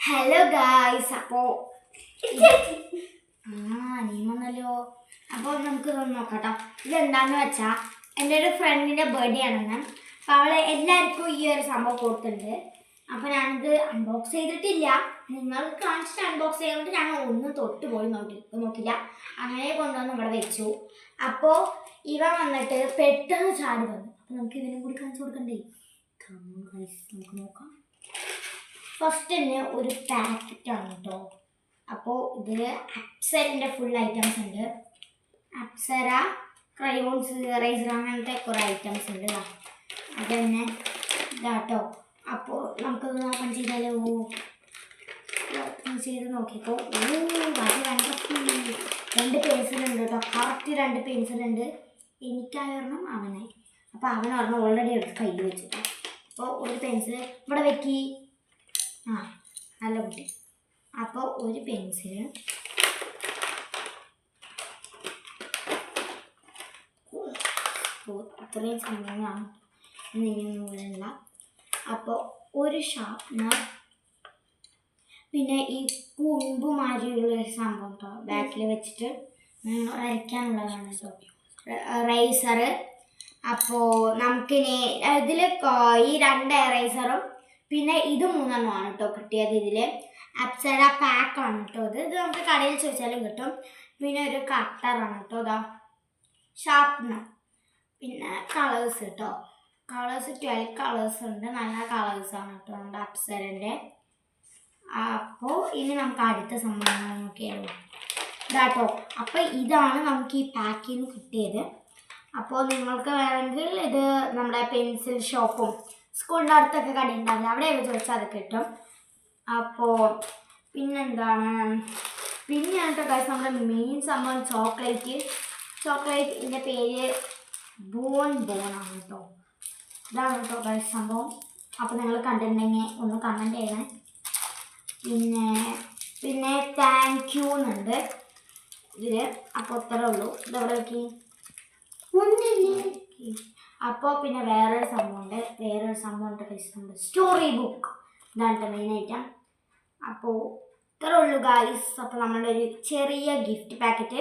Hello guys. അപ്പോൾ നീ വന്നല്ലോ. അപ്പോൾ നമുക്ക് ഇതൊന്ന് നോക്കാട്ടോ. ഇതെന്താന്ന് വെച്ചാൽ എൻ്റെ ഒരു ഫ്രണ്ടിൻ്റെ ബർത്ത്ഡേ ആണെന്ന്. അപ്പോൾ അവൾ എല്ലാവർക്കും ഈ ഒരു സംഭവം കൊടുത്തിട്ടുണ്ട്. അപ്പോൾ ഞാനിത് അൺബോക്സ് ചെയ്തിട്ടില്ല, നിങ്ങൾക്ക് കാണിച്ചിട്ട് അൺബോക്സ് ചെയ്യാൻ ഞാൻ ഒന്നും തൊട്ട് പോലും നോക്കില്ല. അങ്ങനെ കൊണ്ടുവന്ന് ഇവിടെ വെച്ചു. അപ്പോൾ ഇവ വന്നിട്ട് പെട്ടെന്ന് ചാടി വന്നു. അപ്പോൾ നമുക്ക് ഇതിനും കൂടി കാണിച്ചു കൊടുക്കണ്ടേ? നമുക്ക് നോക്കാം. ഫസ്റ്റ് തന്നെ ഒരു പാക്കറ്റാണ് കേട്ടോ. അപ്പോൾ ഇതിൽ അപ്സരൻ്റെ ഫുൾ ഐറ്റംസ് ഉണ്ട്. അപ്സര ക്രയോൺസ്, ഇറേസർ, അങ്ങനത്തെ കുറേ ഐറ്റംസ് ഉണ്ട്. അത് തന്നെ ഇതാട്ടോ. അപ്പോൾ നമുക്കത് ഓപ്പൺ ചെയ്താലോ? ഓപ്പൺ ചെയ്ത് നോക്കിയപ്പോൾ രണ്ട് പെൻസിലുണ്ട് കേട്ടോ. കറക്റ്റ് രണ്ട് പെൻസിലുണ്ട്. എനിക്കായിരുന്നു അവനായി. അപ്പോൾ അവനൊരെണ്ണം ഓൾറെഡി എടുത്ത് കയ്യിൽ വെച്ചിട്ടോ. അപ്പോൾ ഒരു പെൻസിൽ ഇവിടെ വെക്കി. നല്ല കുട്ടി. അപ്പോൾ ഒരു പെൻസിൽ, ഇത്രയും സംഭവങ്ങളാണ് ഇങ്ങനെയൊന്നുമില്ല. അപ്പോൾ ഒരു ഷാർപ്നർ, പിന്നെ ഈ കുമ്പുമാരിയുള്ളൊരു സംഭവം കേട്ടോ, ബാക്കിൽ വെച്ചിട്ട് വരയ്ക്കാനുള്ളതാണ് കേട്ടോ. റേസറ്. അപ്പോൾ നമുക്കിനി ഇതിൽ ഈ രണ്ട് എറേസറും പിന്നെ ഇത് 3 എണ്ണമാണ് കേട്ടോ കിട്ടിയത്. ഇതിൽ അപ്സര പാക്കാണ് കേട്ടോ. ഇത് നമുക്ക് കടയിൽ ചോദിച്ചാലും കിട്ടും. പിന്നെ ഒരു കട്ടറാണ് കേട്ടോ. ഇതാ ഷാർപ്നർ. പിന്നെ കളേഴ്സ് കേട്ടോ. കളേഴ്സ് 12 കളേഴ്സ് ഉണ്ട്. നല്ല കളേഴ്സാണ് കേട്ടോ നമ്മുടെ അപ്സരൻ്റെ. അപ്പോൾ ഇനി നമുക്ക് അടുത്ത സംഭവങ്ങൾ നോക്കിയാലോ. ഇതാട്ടോ. അപ്പോൾ ഇതാണ് നമുക്ക് ഈ പാക്കിൽ നിന്ന് കിട്ടിയത്. അപ്പോൾ നിങ്ങൾക്ക് വേണമെങ്കിൽ ഇത് നമ്മുടെ പെൻസിൽ ഷോപ്പും സ്കൂളിൻ്റെ അടുത്തൊക്കെ കട ഉണ്ടാവില്ല, അവിടെ ചോദിച്ചാൽ അത് കിട്ടും. അപ്പോൾ പിന്നെന്താണ്, പിന്നെ കേട്ടോ ഗൈസ് നമ്മുടെ മെയിൻ സംഭവം ചോക്ലേറ്റിൻ്റെ പേര് ബോണാണ് കേട്ടോ. ഇതാണ് കേട്ടോ ഗൈസ് സംഭവം. അപ്പോൾ നിങ്ങൾ കണ്ടിട്ടുണ്ടെങ്കിൽ ഒന്ന് കമൻറ്റ് ചെയ്യണേ. പിന്നെ താങ്ക് യു എന്നുണ്ട് ഇതിൽ. അപ്പോൾ ഇത്രേ ഉള്ളൂ. ഇതെവിടെ നോക്കി. അപ്പോൾ പിന്നെ വേറൊരു സംഭവമുണ്ട് കഴിച്ചിട്ടുണ്ട്. Story book. ഇതാണ് മെയിൻ ഐറ്റം. അപ്പോൾ ഇത്രേ ഉള്ളൂ ഗായ്സ്. അപ്പോൾ നമ്മുടെ ഒരു ചെറിയ ഗിഫ്റ്റ് പാക്കറ്റ്.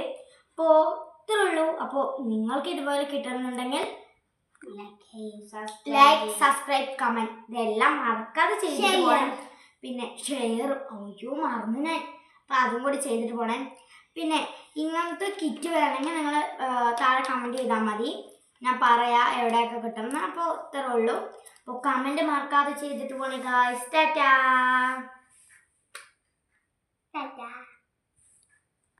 അപ്പോൾ ഇത്രേ ഉള്ളൂ. അപ്പോൾ നിങ്ങൾക്ക് ഇതുപോലെ കിട്ടണമെന്നുണ്ടെങ്കിൽ ലൈക്ക്, സബ്സ്ക്രൈബ്, കമൻറ്റ് ഇതെല്ലാം മറക്കാതെ ചെയ്തിട്ട് പോകണം. പിന്നെ ഷെയർ മറന്നു ഞാൻ. അപ്പോൾ അതും കൂടി ചെയ്തിട്ട് പോകണേ. പിന്നെ ഇങ്ങനത്തെ കിറ്റ് വേണമെങ്കിൽ നിങ്ങൾ താഴെ കമൻറ്റ് ചെയ്താൽ മതി, ഞാൻ പറയാം എവിടെയൊക്കെ കിട്ടുമെന്ന്. അപ്പോൾ ഇത്രേ ഉള്ളൂ. അപ്പോൾ കമൻറ്റ് മറക്കാതെ ചെയ്തിട്ട് പോണേ ഗായ്സ്. ടാറ്റാ.